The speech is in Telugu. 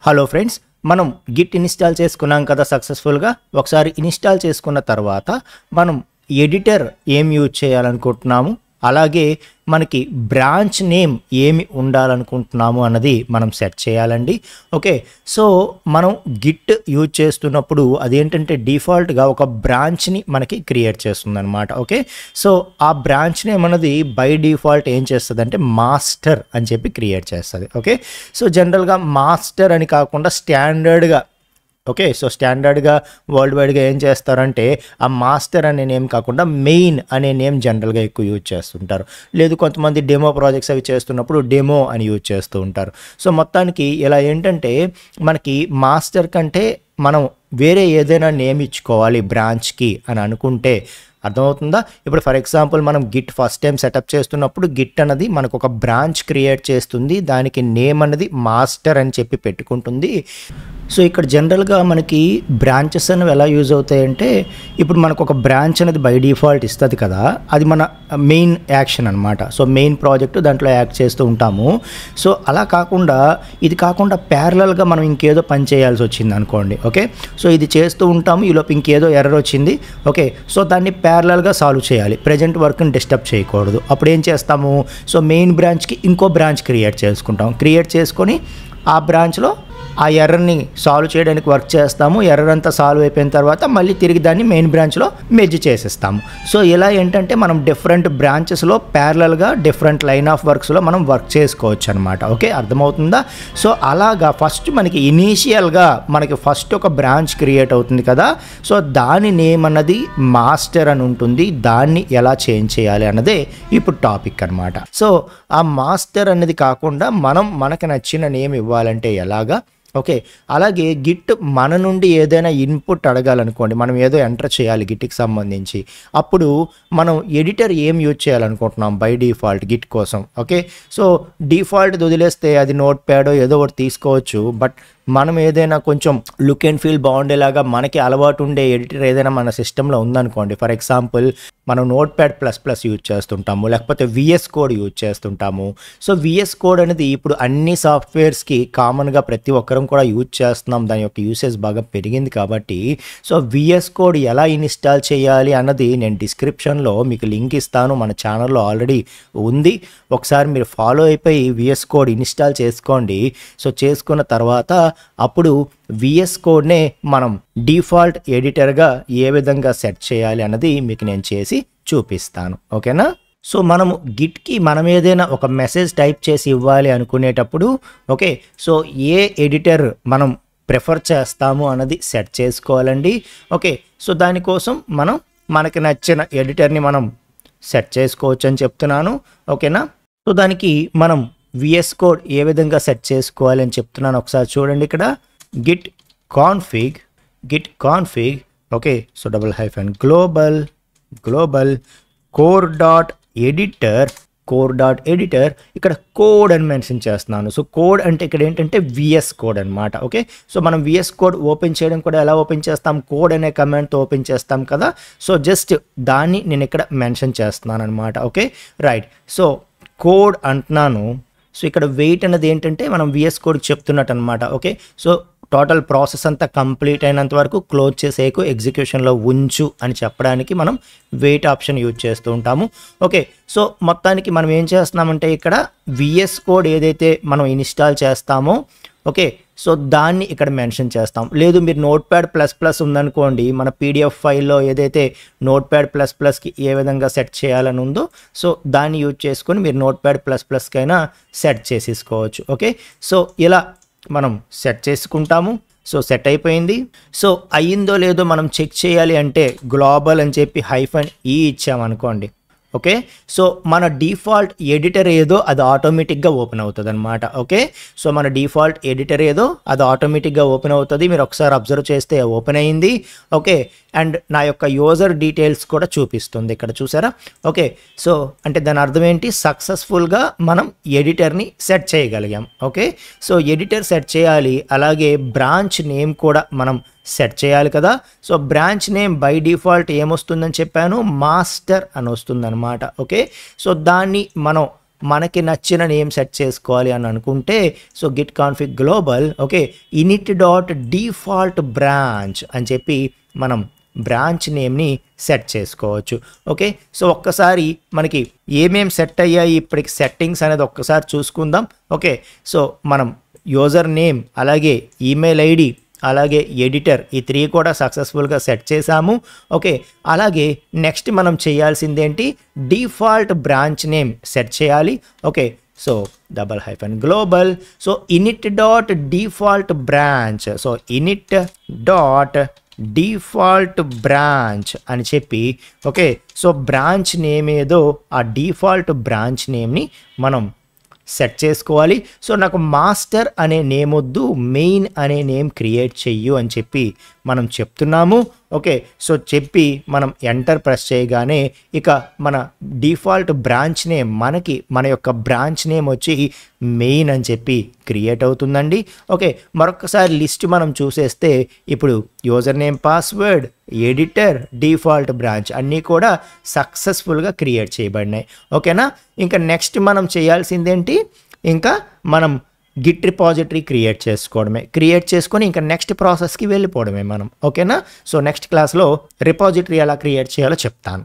హలో ఫ్రెండ్స్, మనం గిట్ ఇన్స్టాల్ చేసుకున్నాం కదా సక్సెస్ఫుల్గా. ఒకసారి ఇన్స్టాల్ చేసుకున్న తర్వాత మనం ఎడిటర్ ఏం యూజ్ చేయాలనుకుంటున్నాము, అలాగే మనకి బ్రాంచ్ నేమ్ ఏమి ఉండాలనుకుంటున్నాము అన్నది మనం సెట్ చేయాలండి. ఓకే, సో మనం గిట్ యూజ్ చేస్తున్నప్పుడు అదేంటంటే డిఫాల్ట్గా ఒక బ్రాంచ్ని మనకి క్రియేట్ చేస్తుంది అనమాట. ఓకే, సో ఆ బ్రాంచ్ నేమ్ అన్నది బై డిఫాల్ట్ ఏం చేస్తుంది అంటే మాస్టర్ అని చెప్పి క్రియేట్ చేస్తుంది. ఓకే, సో జనరల్గా మాస్టర్ అని కాకుండా స్టాండర్డ్గా సో స్టాండర్డ్గా వరల్డ్ వైడ్గా ఏం చేస్తారంటే ఆ మాస్టర్ అనే నేమ్ కాకుండా మెయిన్ అనే నేమ్ జనరల్గా ఎక్కువ యూజ్ చేస్తుంటారు. లేదు కొంతమంది డెమో ప్రాజెక్ట్స్ అవి చేస్తున్నప్పుడు డెమో అని యూజ్ చేస్తూ ఉంటారు. సో మొత్తానికి ఇలా ఏంటంటే మనకి మాస్టర్ కంటే మనం వేరే ఏదైనా నేమ్ ఇచ్చుకోవాలి బ్రాంచ్కి అని అనుకుంటే అర్థమవుతుందా? ఇప్పుడు ఫర్ ఎగ్జాంపుల్ మనం గిట్ ఫస్ట్ టైం సెటప్ చేస్తున్నప్పుడు గిట్ అన్నది మనకు ఒక బ్రాంచ్ క్రియేట్ చేస్తుంది, దానికి నేమ్ అన్నది మాస్టర్ అని చెప్పి పెట్టుకుంటుంది. సో ఇక్కడ జనరల్గా మనకి బ్రాంచెస్ అనేవి ఎలా యూజ్ అవుతాయంటే ఇప్పుడు మనకు ఒక బ్రాంచ్ అనేది బై డిఫాల్ట్ ఇస్తుంది కదా, అది మన మెయిన్ యాక్షన్ అనమాట. సో మెయిన్ ప్రాజెక్ట్ దాంట్లో యాక్ట్ చేస్తూ ఉంటాము. సో అలా కాకుండా ఇది కాకుండా ప్యారలల్గా మనం ఇంకేదో పని చేయాల్సి వచ్చింది అనుకోండి. ఓకే, సో ఇది చేస్తూ ఉంటాము, ఈలోపు ఇంకేదో ఎర్రర్ వచ్చింది. ఓకే, సో దాన్ని ప్యారలల్గా సాల్వ్ చేయాలి, ప్రజెంట్ వర్క్ని డిస్టర్బ్ చేయకూడదు. అప్పుడు ఏం చేస్తాము, సో మెయిన్ బ్రాంచ్కి ఇంకో బ్రాంచ్ క్రియేట్ చేసుకొని ఆ బ్రాంచ్లో ఆ ఎర్రర్ని సాల్వ్ చేయడానికి వర్క్ చేస్తాము. ఎర్రర్ అంతా సాల్వ్ అయిపోయిన తర్వాత మళ్ళీ తిరిగి దాన్ని మెయిన్ బ్రాంచ్లో మెర్జ్ చేసేస్తాము. సో ఇలా ఏంటంటే మనం డిఫరెంట్ బ్రాంచెస్లో ప్యారలల్గా డిఫరెంట్ లైన్ ఆఫ్ వర్క్స్లో మనం వర్క్ చేసుకోవచ్చు అనమాట. ఓకే, అర్థమవుతుందా? సో అలాగా ఫస్ట్ మనకి ఇనీషియల్గా మనకి ఫస్ట్ ఒక బ్రాంచ్ క్రియేట్ అవుతుంది కదా, సో దాని నేమ్ అన్నది మాస్టర్ అని ఉంటుంది. దాన్ని ఎలా చేంజ్ చేయాలి అన్నదే ఇప్పుడు టాపిక్ అనమాట. సో ఆ మాస్టర్ అనేది కాకుండా మనకు నచ్చిన నేమ్ ఇవ్వాలంటే ఎలాగా? ఓకే, అలాగే గిట్ మన నుండి ఏదైనా ఇన్పుట్ అడగాలనుకోండి, మనం ఏదో ఎంటర్ చేయాలి గిట్కి సంబంధించి, అప్పుడు మనం ఎడిటర్ ఏం యూజ్ చేయాలనుకుంటున్నాం బై డిఫాల్ట్ గిట్ కోసం. ఓకే, సో డిఫాల్ట్ వదిలేస్తే అది నోట్ ప్యాడో ఏదో ఒకటి తీసుకోవచ్చు, బట్ మనం ఏదైనా కొంచెం లుక్ అండ్ ఫీల్ బాగుండేలాగా మనకి అలవాటు ఉండే ఎడిటర్ ఏదైనా మన సిస్టంలో ఉందనుకోండి. ఫర్ ఎగ్జాంపుల్ మనం నోట్ ప్యాడ్ ++ యూజ్ చేస్తుంటాము, లేకపోతే VS కోడ్ యూజ్ చేస్తుంటాము. సో VS కోడ్ అనేది ఇప్పుడు అన్ని సాఫ్ట్వేర్స్కి కామన్గా ప్రతి ఒక్కరం కూడా యూజ్ చేస్తున్నాం, దాని యొక్క యూసేజ్ బాగా పెరిగింది కాబట్టి సో VS కోడ్ ఎలా ఇన్స్టాల్ చేయాలి అన్నది నేను డిస్క్రిప్షన్లో మీకు లింక్ ఇస్తాను, మన ఛానల్లో ఆల్రెడీ ఉంది. ఒకసారి మీరు ఫాలో అయిపోయి VS కోడ్ ఇన్స్టాల్ చేసుకోండి. సో చేసుకున్న తర్వాత అప్పుడు VS కోడ్నే మనం డిఫాల్ట్ ఎడిటర్గా ఏ విధంగా సెట్ చేయాలి అన్నది మీకు నేను చేసి చూపిస్తాను. ఓకేనా? సో మనము గిట్కి మనం ఏదైనా ఒక మెసేజ్ టైప్ చేసి ఇవ్వాలి అనుకునేటప్పుడు ఓకే, సో ఏ ఎడిటర్ మనం ప్రిఫర్ చేస్తాము అన్నది సెట్ చేసుకోవాలండి. ఓకే, సో దానికోసం మనకి నచ్చిన ఎడిటర్ని మనం సెట్ చేసుకోవచ్చు అని చెప్తున్నాను. ఓకేనా? సో దానికి మనం VS కోడ్ ఏ విధంగా సెట్ చేసుకోవాలి అని చెప్తున్నాను. ఒకసారి చూడండి, ఇక్కడ Git config okay, so global core.editor ఇక్కడ కోడ్ అని మెన్షన్ చేస్తున్నాను. సో కోడ్ అంటే ఇక్కడ ఏంటంటే VS కోడ్ అనమాట. ఓకే, సో మనం VS కోడ్ ఓపెన్ చేయడం కూడా ఎలా ఓపెన్ చేస్తాం, కోడ్ అనే కమాండ్తో ఓపెన్ చేస్తాం కదా. సో జస్ట్ దాన్ని నేను ఇక్కడ మెన్షన్ చేస్తున్నాను అనమాట. Okay, right. సో కోడ్ అంటున్నాను. సో ఇక్కడ వెయిట్ అనేది ఏంటంటే మనం VS కోడ్ చెప్తున్నట్టు అనమాట. ఓకే, సో టోటల్ ప్రాసెస్ అంతా కంప్లీట్ అయినంత వరకు క్లోజ్ చేసేకు ఎగ్జిక్యూషన్లో ఉంచు అని చెప్పడానికి మనం వెయిట్ ఆప్షన్ యూజ్ చేస్తూ ఉంటాము. ఓకే, సో మొత్తానికి మనం ఏం చేస్తున్నామంటే ఇక్కడ VS కోడ్ ఏదైతే మనం ఇన్స్టాల్ చేస్తామో ఓకే, సో దాన్ని ఇక్కడ మెన్షన్ చేస్తాం. లేదు మీరు నోట్ ప్యాడ్ ++ ఉందనుకోండి, మన PDF ఫైల్లో ఏదైతే నోట్ ప్యాడ్ ++కి ఏ విధంగా సెట్ చేయాలని ఉందో సో దాన్ని యూజ్ చేసుకొని మీరు నోట్ ప్యాడ్ ++కైనా సెట్ చేసేసుకోవచ్చు. ఓకే, సో ఇలా మనం సెట్ చేసుకుంటాము. సో సెట్ అయిపోయింది. సో అయ్యిందో లేదో మనం చెక్ చేయాలి అంటే గ్లోబల్ అని చెప్పి -e ఇచ్చామనుకోండి. ఓకే, సో మన డిఫాల్ట్ ఎడిటర్ ఏదో అది ఆటోమేటిక్గా ఓపెన్ అవుతుంది అనమాట. ఓకే, సో మన డిఫాల్ట్ ఎడిటర్ ఏదో అది ఆటోమేటిక్గా ఓపెన్ అవుతుంది. మీరు ఒకసారి అబ్జర్వ్ చేస్తే ఓపెన్ అయ్యింది. ఓకే, అండ్ నా యొక్క యూజర్ డీటెయిల్స్ కూడా చూపిస్తుంది ఇక్కడ, చూసారా? ఓకే, సో అంటే దాని అర్థం ఏంటి, సక్సెస్ఫుల్గా మనం ఎడిటర్ని సెట్ చేయగలిగాం. ఓకే, సో ఎడిటర్ సెట్ చేయాలి, అలాగే బ్రాంచ్ నేమ్ కూడా మనం సెట్ చేయాలి కదా. So branch name by default ఏమొస్తుందని చెప్పాను, మాస్టర్ అని వస్తుందన్నమాట. ఓకే, సో దాన్ని మనం మనకి నచ్చిన నేమ్ సెట్ చేసుకోవాలి అని అనుకుంటే so Git config global okay in it dot default branch అని చెప్పి మనం బ్రాంచ్ నేమ్ని సెట్ చేసుకోవచ్చు ఓకే సో ఒక్కసారి మనకి ఏమేం సెట్ అయ్యాయి ఇప్పటికి సెట్టింగ్స్ అనేది ఒక్కసారి చూసుకుందాం ఓకే సో మనం యూజర్ నేమ్ అలాగే ఈమెయిల్ ఐడి అలాగే ఎడిటర్ ఈ 3 కూడా సక్సెస్ఫుల్గా సెట్ చేసాము ఓకే అలాగే నెక్స్ట్ మనం చేయాల్సిందేంటి డిఫాల్ట్ బ్రాంచ్ నేమ్ సెట్ చేయాలి okay so _global so in it dot default branch so in it dot default branch అని చెప్పి ఓకే సో బ్రాంచ్ నేమ్ ఏదో ఆ డిఫాల్ట్ బ్రాంచ్ నేమ్ని మనం సెట్ చేసుకోవాలి సో నాకు మాస్టర్ అనే నేమ్ వద్దు మెయిన్ అనే నేమ్ క్రియేట్ చెయ్యు అని చెప్పి మనం చెప్తున్నాము ఓకే సో చెప్పి మనం ఎంటర్ ప్రెస్ చేయగానే ఇక మన డిఫాల్ట్ బ్రాంచ్ నేమ్ మనకి మన యొక్క బ్రాంచ్ నేమ్ వచ్చి మెయిన్ అని చెప్పి క్రియేట్ అవుతుందండి ఓకే మరొకసారి లిస్ట్ మనం చూసేస్తే ఇప్పుడు user name password editor default branch అన్నీ కూడా సక్సెస్ఫుల్గా క్రియేట్ చేయబడినాయి ఓకేనా ఇంకా నెక్స్ట్ మనం చేయాల్సిందేంటి ఇంకా మనం గిట్ రిపాజిటరీ క్రియేట్ చేసుకొని ఇంకా నెక్స్ట్ ప్రాసెస్కి వెళ్ళిపోవడమే మనం ఓకేనా సో నెక్స్ట్ క్లాస్లో రిపాజిటరీ ఎలా క్రియేట్ చేయాలో చెప్తాను